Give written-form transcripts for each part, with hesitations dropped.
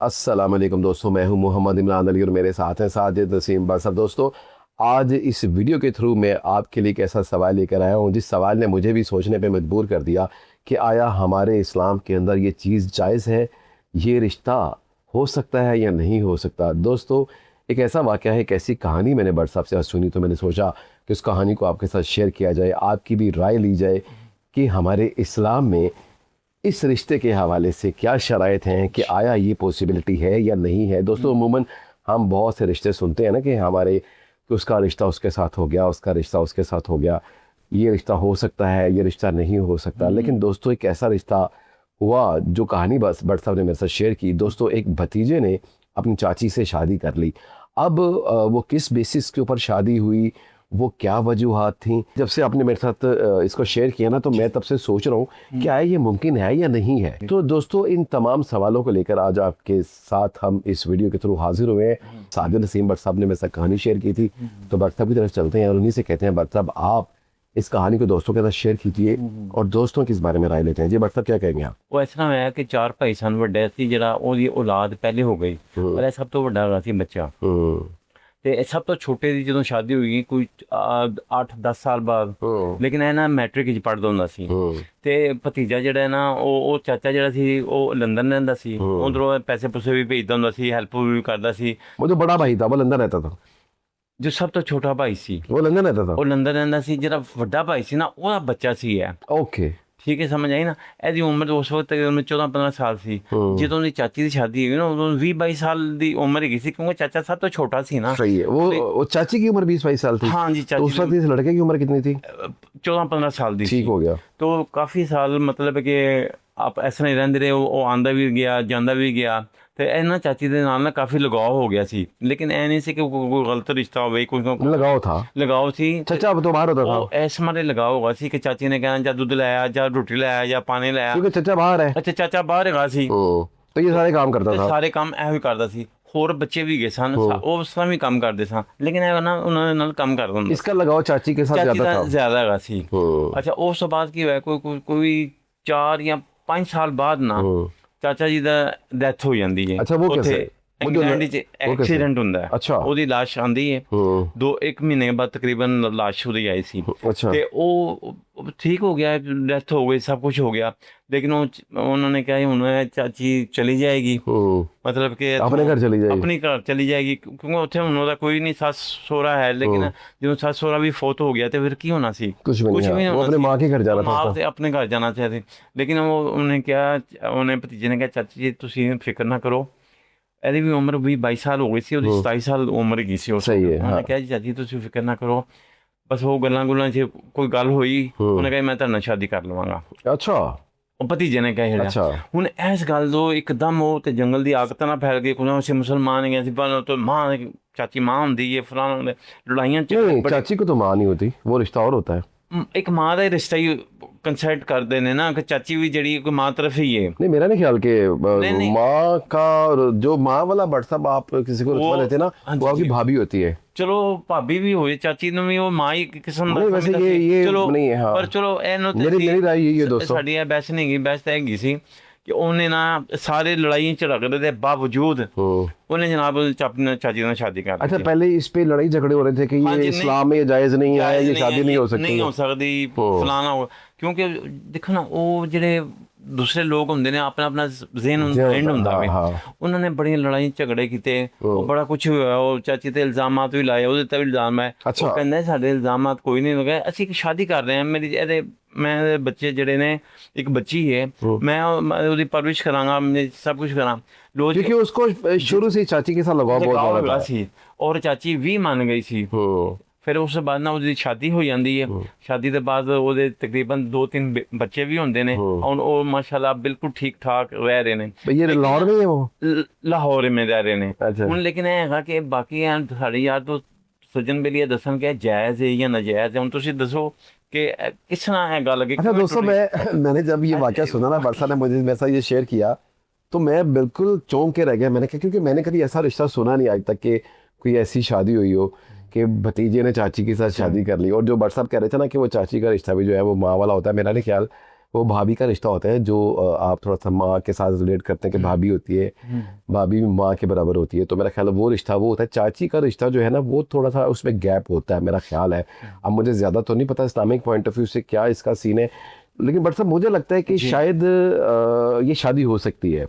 अस्सलाम वालेकुम दोस्तों, मैं हूं मोहम्मद इमरान अली और मेरे साथ हैं साजिद नसीम बसर। दोस्तों, आज इस वीडियो के थ्रू मैं आपके लिए एक ऐसा सवाल लेकर आया हूं जिस सवाल ने मुझे भी सोचने पे मजबूर कर दिया कि आया हमारे इस्लाम के अंदर ये चीज़ जायज़ है, ये रिश्ता हो सकता है या नहीं हो सकता। दोस्तों, एक ऐसा वाक़या है, एक ऐसी कहानी मैंने बट साहब से आज सुनी, तो मैंने सोचा कि उस कहानी को आपके साथ शेयर किया जाए, आपकी भी राय ली जाए कि हमारे इस्लाम में इस रिश्ते के हवाले से क्या शराइत हैं कि आया ये पॉसिबिलिटी है या नहीं है। दोस्तों, अमूमन हम बहुत से रिश्ते सुनते हैं ना कि हमारे कि उसका रिश्ता उसके साथ हो गया, उसका रिश्ता उसके साथ हो गया, ये रिश्ता हो सकता है, ये रिश्ता नहीं हो सकता। लेकिन दोस्तों, एक ऐसा रिश्ता हुआ जो कहानी बस भट्ट साहब ने मेरे साथ शेयर की। दोस्तों, एक भतीजे ने अपनी चाची से शादी कर ली। अब वो किस बेसिस के ऊपर शादी हुई, वो क्या वजूहात थी, जब से आपने मेरे साथ इसको शेयर किया ना, तो मैं तब से सोच रहा हूँ क्या ये मुमकिन है या नहीं है। तो दोस्तों, इन तमाम सवालों को लेकर आज आपके साथ हम इस वीडियो के थ्रू हाजिर हुए हैं। साजिद नसीम भट्ट साहब ने मेरे साथ कहानी शेयर की थी, तो भट्ट साहब की तरफ चलते हैं और उन्हीं से कहते हैं, भट्ट साहब आप इस कहानी को दोस्तों के साथ शेयर कीजिए और दोस्तों की इस बारे में राय लेते हैं। जी भट्ट साहब, क्या कहेंगे आप? ਉਹ ਇਸ ਤਰ੍ਹਾਂ ਹੋਇਆ ਕਿ ਚਾਰ ਭਾਈ ਸਨ, ਵੱਡੇ ਸੀ ਜਿਹੜਾ ਉਹਦੀ ਔਲਾਦ ਪਹਿਲੇ ਹੋ ਗਈ, ਪਰ ਇਹ ਸਭ ਤੋਂ ਵੱਡਾ ਹੈਗਾ ਸੀ ਬੱਚਾ। ਤੇ ਇਹ ਸਭ ਤੋਂ ਛੋਟੇ ਦੀ ਜਦੋਂ ਸ਼ਾਦੀ ਹੋਈ ਕੋਈ 8-10 ਸਾਲ ਬਾਅਦ, ਲੇਕਿਨ ਇਹ ਨਾ ਮੈਟ੍ਰਿਕ ਵਿੱਚ ਪੜ੍ਹਦਾ ਹੁੰਦਾ ਸੀ। ਤੇ ਭਤੀਜਾ ਜਿਹੜਾ ਹੈ ਨਾ ਉਹ ਚਾਚਾ ਜਿਹੜਾ ਸੀ ਉਹ ਲੰਦਨ ਰਹਿੰਦਾ ਸੀ, ਉਧਰੋਂ ਪੈਸੇ ਪੂਸੇ ਵੀ ਭੇਜਦਾ ਹੁੰਦਾ ਸੀ, ਹੈਲਪ ਵੀ ਕਰਦਾ ਸੀ। वो जो बड़ा भाई था वो लंदन रहता था? ਜੋ ਸਭ ਤੋਂ ਛੋਟਾ ਭਾਈ ਸੀ वो लंदन रहता था? ਉਹ ਲੰਦਨ ਰਹਿੰਦਾ ਸੀ। ਜਿਹੜਾ ਵੱਡਾ ਭਾਈ ਸੀ ਨਾ ਉਹਦਾ ਬੱਚਾ ਸੀ ਇਹ। ओके। ਠੀਕ ਹੈ, ਸਮਝ ਆਈ ਨਾ। ਇਹਦੀ ਉਮਰ ਉਸ ਵਕਤ ਉਹਨੂੰ 14-15 ਸਾਲ ਸੀ। ਜਦੋਂ ਉਹਦੀ ਚਾਚੀ ਦੀ ਸ਼ਾਦੀ ਹੋਈ ਨਾ ਉਦੋਂ 20-22 ਸਾਲ ਦੀ ਉਮਰ ਹੈਗੀ ਸੀ, ਕਿਉਂਕਿ ਚਾਚਾ ਸਭ ਤੋਂ ਛੋਟਾ ਸੀ ਨਾ। सही है। वो चाची की उम्र 20-22 साल थी? हाँ जी, तो उस वक्त इस लड़के की उम्र कितनी थी? 14-15 ਸਾਲ ਦੀ ਸੀ। ठीक हो गया। तो काफ़ी साल मतलब कि ਆਪ ਇਸ ਤਰ੍ਹਾਂ ਹੀ ਰਹਿੰਦੇ ਰਹੇ। ਉਹ ਆਂਦਾ ਵੀ ਗਿਆ, ਜਾਂਦਾ ਵੀ ਗਿਆ, ਤੇ ਇਹਨਾਂ ਚਾਚੀ ਦੇ ਨਾਲ ਨਾ ਕਾਫੀ ਲਗਾਓ ਹੋ ਗਿਆ ਸੀ। ਲੇਕਿਨ ਇਹ ਨਹੀਂ ਸੀ ਕਿ ਕੋਈ ਗਲਤ ਰਿਸ਼ਤਾ ਹੋਵੇ, ਕੋਈ लगाव था? ਲਗਾਓ ਸੀ। चाचा अब तो बाहर होता था? ਉਹ ਇਸ ਮਾਰੇ ਲਗਾਓ ਹੋਗਾ ਸੀ ਕਿ ਚਾਚੀ ਨੇ ਕਹਿਣਾ ਜਾਂ ਦੁੱਧ ਲੈ ਆਇਆ, ਜਾਂ ਰੋਟੀ ਲੈ ਆਇਆ, ਜਾਂ ਪਾਣੀ ਲੈ ਆਇਆ। क्योंकि चाचा बाहर है। ਅੱਛਾ, ਚਾਚਾ ਬਾਹਰ ਹੈਗਾ ਸੀ, तो ये सारे काम करता ਤੇ था? ਸਾਰੇ ਕੰਮ ਇਹੋ ਹੀ ਕਰਦਾ ਸੀ। ਹੋਰ ਬੱਚੇ ਵੀ ਗਏ ਸਨ, ਉਹ ਉਸ ਤਰ੍ਹਾਂ ਵੀ ਕੰਮ ਕਰਦੇ ਸਨ, ਲੇਕਿਨ ਇਹ ਨਾ ਉਹਨਾਂ ਦੇ ਨਾਲ ਕੰਮ ਕਰਦਾ ਹੁੰਦਾ। इसका लगाव चाची के साथ ਚਾਚੀ ज्यादा ਦਾ था? ਜ਼ਿਆਦਾ ਹੈਗਾ ਸੀ। ਅੱਛਾ, ਉਸ ਤੋਂ ਬਾਅਦ ਕੀ ਹੋਇਆ, ਕੋਈ 4 ਜਾਂ 5 ਸਾਲ ਬਾਅਦ ਨਾ ਚਾਚਾ ਜੀ ਦਾ ਡੈਥ ਹੋ ਜਾਂਦੀ ਹੈ। ਅੱਛਾ, ਉਹ ਉੱਥੇ कैसे? ਇੰਗਲੈਂਡ ਵਿੱਚ ਐਕਸੀਡੈਂਟ ਹੁੰਦਾ ਹੈ। ਅੱਛਾ। ਉਹਦੀ ਲਾਸ਼ ਆਂਦੀ ਹੈ, 1 ਮਹੀਨੇ ਬਾਅਦ ਤਕਰੀਬਨ ਲਾਸ਼ ਉਹਦੀ ਆਈ ਸੀ। अच्छा। ਤੇ ਉਹ ਠੀਕ ਹੋ ਗਿਆ, ਡੈਥ ਹੋ ਗਈ, ਸਭ ਕੁਝ ਹੋ ਗਿਆ। ਲੇਕਿਨ ਉਹਨਾਂ ਨੇ ਕਿਹਾ ਹੁਣ ਇਹ ਚਾਚੀ ਚਲੀ ਜਾਏਗੀ, ਮਤਲਬ ਕਿ अपने घर चली जाएगी? ਆਪਣੇ ਘਰ ਚਲੀ ਜਾਏਗੀ, ਕਿਉਂਕਿ ਉੱਥੇ ਹੁਣ ਉਹਦਾ ਕੋਈ ਨਹੀਂ ਸੱਸ ਸਹੁਰਾ ਹੈ। ਲੇਕਿਨ ਜਦੋਂ ਸੱਸ ਸਹੁਰਾ ਵੀ ਫੌਤ ਹੋ ਗਿਆ ਤੇ ਫਿਰ ਕੀ ਹੋਣਾ ਸੀ? कुछ भी नहीं है। वो अपने माँ के घर जाना था। ਮਾਂ ਤੇ ਆਪਣੇ ਘਰ ਜਾਣਾ ਚਾਹੀਦਾ। ਲੇਕਿਨ ਉਹਨੇ ਕਿਹਾ, ਉਹਨੇ ਭਤੀਜੇ ਨੇ ਕਿਹਾ, ਚਾਚੀ ਜੀ ਤੁਸੀਂ ਫਿਕਰ ਨਾ ਕਰੋ, ਇਹਦੀ ਵੀ ਉਮਰ 20-22 ਸਾਲ ਹੋ ਗਈ ਸੀ, ਉਹਦੀ 27 ਸਾਲ ਉਮਰ ਹੈਗੀ ਸੀ। ਸਹੀ ਹੈ। ਉਹਨੇ ਕਿਹਾ ਜੀ ਚਾਚੀ ਤੁਸੀਂ ਫਿਕਰ ਨਾ ਕਰੋ, ਬਸ ਉਹ ਗੱਲਾਂ 'ਚ ਕੋਈ ਗੱਲ ਹੋਈ, ਉਹਨੇ ਕਿਹਾ ਮੈਂ ਤੁਹਾਡੇ ਨਾਲ ਸ਼ਾਦੀ ਕਰ ਲਵਾਂਗਾ। अच्छा। ਉਹ ਭਤੀਜੇ ਨੇ ਕਿਹਾ। अच्छा। ਹੁਣ ਇਸ ਗੱਲ ਤੋਂ ਇੱਕਦਮ ਉਹ ਤੇ ਜੰਗਲ ਦੀ ਆਗ ਤਰ੍ਹਾਂ ਫੈਲ ਗਈ। ਕੋਈ ਅਸੀਂ ਮੁਸਲਮਾਨ ਹੈਗੇ ਸੀ, ਪਰ ਤੋਂ ਮਾਂ ਚਾਚੀ ਮਾਂ ਹੁੰਦੀ ਹੈ, ਫਲਾਣਾ ਲੜਾਈਆਂ नहीं, चाची को तो माँ नहीं होती, वो रिश्ता और होता है। ਇੱਕ ਮਾਂ ਦਾ ਹੀ ਰਿਸ਼ਤਾ ਹੀ ਕੰਸੈਂਟ ਕਰਦੇ ਨੇ ਨਾ, ਕਿ ਚਾਚੀ ਵੀ ਜਿਹੜੀ ਕੋਈ ਮਾਂ ਤਰਫ ही है। नहीं, मेरा नहीं ख्याल कि नहीं। माँ का जो माँ वाला भट्ट साहब आप किसी को रुतबा देते ना, वो आपकी भाभी होती है। ਚਲੋ ਭਾਬੀ ਵੀ ਹੋਏ, ਚਾਚੀ ਨੂੰ ਵੀ ਉਹ ਮਾਂ ਹੀ ਕਿਸਮ ਦਾ नहीं, वैसे ये ਚਲੋ नहीं है। हाँ। ਪਰ ਚਲੋ ਇਹਨੂੰ मेरी राय यही है दोस्तों। ਸਾਡੀ ਇਹ ਬਹਿਸ ਨਹੀਂ ਗਈ। ਬਹਿਸ ਤਾਂ ਹੈਗੀ ਸੀ ਕਿ ਉਹਨੇ ਨਾ ਸਾਰੇ ਲੜਾਈ ਝਗੜੇ ਦੇ ਬਾਵਜੂਦ ਉਹਨੇ जनाब अपने चाची ਨਾਲ शादी कर दी। अच्छा, पहले इस पे लड़ाई झगड़े हो रहे थे कि ये इस्लाम में ये जायज नहीं है, ये शादी नहीं हो सकती, नहीं हो सकती, फलाना हो। क्योंकि देखो ना, ਉਹ ਜਿਹੜੇ ਦੂਸਰੇ ਲੋਕ ਹੁੰਦੇ ਨੇ, ਆਪਣਾ ਆਪਣਾ ਜ਼ਹਿਨ ਐਂਡ ਹੁੰਦਾ ਵੇ। ਉਹਨਾਂ ਨੇ ਬੜੀਆਂ ਲੜਾਈ ਝਗੜੇ ਕੀਤੇ, ਬੜਾ ਕੁਝ ਹੋਇਆ। ਉਹ ਚਾਚੀ ਤੇ ਇਲਜ਼ਾਮਾਤ ਵੀ ਲਾਏ, ਉਹਦੇ ਤੇ ਵੀ ਇਲਜ਼ਾਮ ਹੈ। ਉਹ ਕਹਿੰਦਾ ਸਾਡੇ ਇਲਜ਼ਾਮਾਤ ਕੋਈ ਨਹੀਂ ਲਗਾਏ, ਅਸੀਂ ਇੱਕ ਸ਼ਾਦੀ ਕਰ ਰਹੇ ਹਾਂ, ਮੇਰੀ ਇਹਦੇ ਮੈਂ ਬੱਚੇ ਜਿਹੜੇ ਨੇ, ਇੱਕ ਬੱਚੀ ਹੈ, मैं ਉਹਦੀ ਪਰਵਰਿਸ਼ ਕਰਾਂਗਾ, सब कुछ ਕਰਾਂ। क्योंकि उसको शुरू से चाची के साथ लगाव बहुत ज्यादा ਸੀ, ਔਰ ਚਾਚੀ ਵੀ ਮੰਨ ਗਈ ਸੀ। ਫਿਰ ਉਸ ਤੋਂ ਬਾਅਦ ਨਾ ਉਹਦੀ ਸ਼ਾਦੀ ਹੋ ਜਾਂਦੀ ਹੈ। ਸ਼ਾਦੀ ਦੇ ਬਾਅਦ ਉਹਦੇ ਤਕਰੀਬਨ 2-3 ਬੱਚੇ ਵੀ ਹੁੰਦੇ ਨੇ। ਹੁਣ ਉਹ ਮਾਸ਼ਾਅੱਲਾ ਬਿਲਕੁਲ ਠੀਕ ਠਾਕ ਰਹਿ ਰਹੇ ਨੇ। ये लाहौर में है वो? ਲਾਹੌਰ में ਰਹਿ ਰਹੇ ਨੇ ਹੁਣ। ਲੇਕਿਨ ਇਹ ਹੈਗਾ ਕਿ ਬਾਕੀ ਸਾਡੇ ਯਾਰ ਤੋਂ ਸੱਜਣ ਬੇਲੀਆ ਦੱਸਣ ਕਿ ਜਾਇਜ਼ ਹੈ ਜਾਂ ਨਾਜਾਇਜ਼ ਹੈ। ਹੁਣ ਤੁਸੀਂ ਦੱਸੋ कि किस तरह है गल। अच्छा दोस्तों, मैंने जब ये वाक़या सुना ना, बरसा ने मुझे मेरे साथ ये शेयर किया, तो मैं बिल्कुल चौंक के रह गया। मैंने कहा, क्योंकि मैंने कभी ऐसा रिश्ता सुना नहीं आज तक कि कोई ऐसी शादी हुई हो कि भतीजे ने चाची के साथ शादी कर ली। और जो बट साहब कह रहे थे ना कि वो चाची का रिश्ता भी जो है वो माँ वाला होता है, मेरा नहीं ख्याल वो भाभी का रिश्ता होता है, जो आप थोड़ा सा माँ के साथ रिलेट करते हैं कि भाभी होती है, भाभी भी माँ के बराबर होती है, तो मेरा ख्याल है वो रिश्ता वो होता है। चाची का रिश्ता जो है ना वो थोड़ा सा उसमें गैप होता है, मेरा ख्याल है। अब मुझे ज़्यादा तो नहीं पता इस्लामिक पॉइंट ऑफ व्यू से क्या इसका सीन है, लेकिन बट साहब मुझे लगता है कि शायद ये शादी हो सकती है।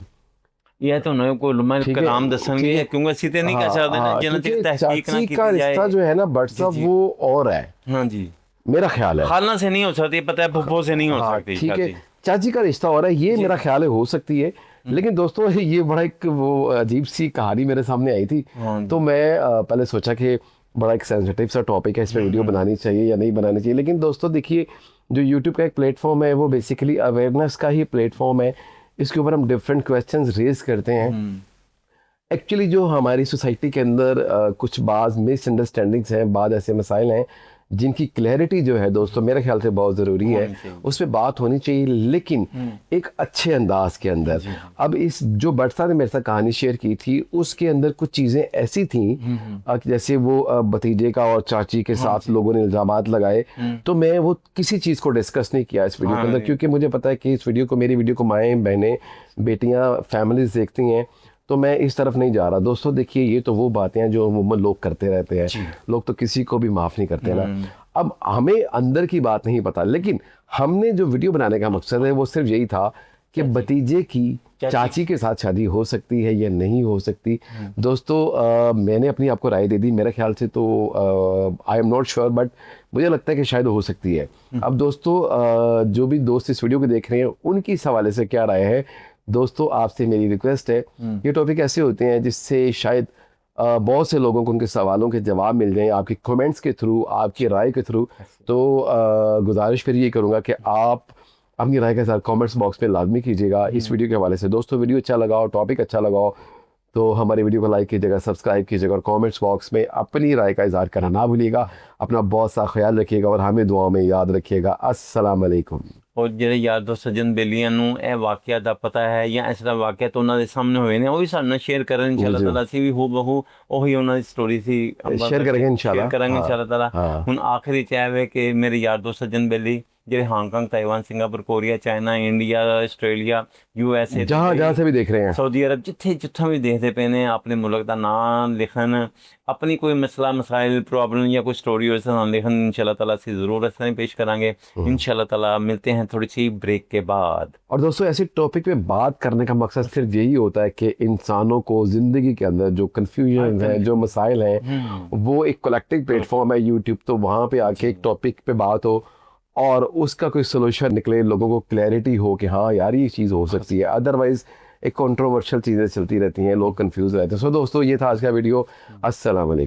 ये तो नहीं कोई उलमा कराम दसणगे क्योंकि ਅਸੀਂ ਤੇ ਨਹੀਂ ਕਹਿ ਸਕਦੇ ਨਾ ਜਿੰਨਾ ਤੱਕ तहकीक ना चाची का की रिश्ता जाए। जो है ना बट साहब वो और है, हाँ जी, मेरा ख्याल है। खाला से नहीं हो सकती, पता है फुफ्फो से नहीं हो हाँ सकती ठीक है, शादी। चाची का रिश्ता हो रहा है, ये मेरा ख्याल है हो सकती है। लेकिन दोस्तों ये बड़ा एक वो अजीब सी कहानी मेरे सामने आई थी, तो मैं पहले सोचा कि बड़ा एक सेंसिटिव सा टॉपिक है, इस पर वीडियो बनानी चाहिए या नहीं बनानी चाहिए। लेकिन दोस्तों देखिए, जो यूट्यूब का एक प्लेटफॉर्म है वो बेसिकली अवेयरनेस का ही प्लेटफॉर्म है। इसके ऊपर हम डिफरेंट क्वेश्चंस रेज करते हैं। एक्चुअली जो हमारी सोसाइटी के अंदर कुछ बाज़ मिसअंडरस्टैंडिंग्स हैं, बाद ऐसे मसाइल हैं जिनकी क्लैरिटी जो है दोस्तों मेरे ख्याल से बहुत ज़रूरी है, उस पर बात होनी चाहिए, लेकिन एक अच्छे अंदाज के अंदर। अब इस जो बटसा ने मेरे साथ कहानी शेयर की थी उसके अंदर कुछ चीज़ें ऐसी थी जैसे वो भतीजे का और चाची के साथ लोगों ने इल्ज़ामात लगाए, तो मैं वो किसी चीज़ को डिस्कस नहीं किया इस वीडियो के अंदर, क्योंकि मुझे पता है कि इस वीडियो को, मेरी वीडियो को माएँ बहनें बेटियाँ फैमिलीज देखती हैं, तो मैं इस तरफ नहीं जा रहा। दोस्तों देखिए, ये तो वो बातें हैं जो अमूमन लोग करते रहते हैं, लोग तो किसी को भी माफ़ नहीं करते ना। अब हमें अंदर की बात नहीं पता, लेकिन हमने जो वीडियो बनाने का मकसद है वो सिर्फ यही था कि भतीजे की चाची के साथ शादी हो सकती है या नहीं हो सकती। दोस्तों मैंने अपनी आपको राय दे दी, मेरे ख्याल से तो I am not sure, but मुझे लगता है कि शायद हो सकती है। अब दोस्तों जो भी दोस्त इस वीडियो को देख रहे हैं उनकी इस हवाले से क्या राय है, दोस्तों आपसे मेरी रिक्वेस्ट है, ये टॉपिक ऐसे होते हैं जिससे शायद बहुत से लोगों को उनके सवालों के जवाब मिल जाएं आपके कमेंट्स के थ्रू, आपकी राय के थ्रू। तो गुजारिश फिर ये करूँगा कि आप अपनी राय के साथ कमेंट्स बॉक्स में लाजमी कीजिएगा इस वीडियो के हवाले से। दोस्तों वीडियो अच्छा लगा हो, टॉपिक अच्छा लगा हो, तो हमारी वीडियो को लाइक कीजिएगा, सब्सक्राइब कीजिएगा और कमेंट्स बॉक्स में अपनी राय का इज़हार करना ना भूलिएगा। अपना बहुत सा ख्याल रखिएगा और हमें दुआओं में याद रखिएगा। अस्सलाम वालेकुम। और ਜਿਹੜੇ ਯਾਰ ਦੋਸਤ ਸੱਜਣ ਬੇਲੀਆਂ ਨੂੰ ਇਹ ਵਾਕਿਆ ਦਾ ਪਤਾ ਹੈ ਜਾਂ ਇਸ ਤਰ੍ਹਾਂ ਵਾਕਿਆ ਤਾਂ ਉਹਨਾਂ ਦੇ ਸਾਹਮਣੇ ਹੋਏ ਨੇ, ਉਹ ਵੀ ਸਾਡੇ ਨਾਲ ਸ਼ੇਅਰ ਕਰਨ ਇਨਸ਼ਾ ਅੱਲਾਹ ਤਾਲਾ। ਅਸੀਂ ਵੀ ਹੂਬਹੂ ਉਹੀ ਉਹਨਾਂ ਦੀ ਸਟੋਰੀ ਸੀ ਸ਼ੇਅਰ ਕਰਾਂਗੇ ਇਨਸ਼ਾ ਅੱਲਾਹ, ਕਰਾਂਗੇ ਇਨਸ਼ਾ ਅੱਲਾਹ ਤਾਲਾ। ਹੁਣ ਆਖਰੀ ਚ ਇਹ ਹੈ ਕਿ ਮੇਰੇ ਯਾਰ ਦੋਸਤ ਸੱਜਣ ਬੇਲੀ ਜਿਹੜੇ Hong Kong, Taiwan, Singapore, Korea, China, India, Australia, USA, जहाँ से भी देख रहे हैं, सऊदी अरब, जिथे भी देखते पे ने, अपने मुल्क का नाम लिखन, अपनी कोई मसला मसाइल प्रॉब्लम या कोई स्टोरी हो नाम लिखन, इंशाल्लाह ताला से ज़रूर इस तरह पेश करांगे। इंशाल्लाह ताला मिलते हैं थोड़ी सी ब्रेक के बाद। और दोस्तों ऐसे टॉपिक पे बात करने का मकसद सिर्फ यही होता है कि इंसानों को ज़िंदगी के अंदर जो कन्फ्यूजन है, जो मसाइल हैं, वो एक कलेक्टिव प्लेटफॉर्म है यूट्यूब, तो वहाँ पे आके एक टॉपिक पे बात हो और उसका कोई सोल्यूशन निकले, लोगों को क्लैरिटी हो कि हाँ यार ये चीज़ हो सकती है। अदरवाइज़ एक कंट्रोवर्शियल चीज़ें चलती रहती हैं, लोग कंफ्यूज रहते हैं। सो दोस्तों ये था आज का वीडियो। अस्सलाम वालेकुम।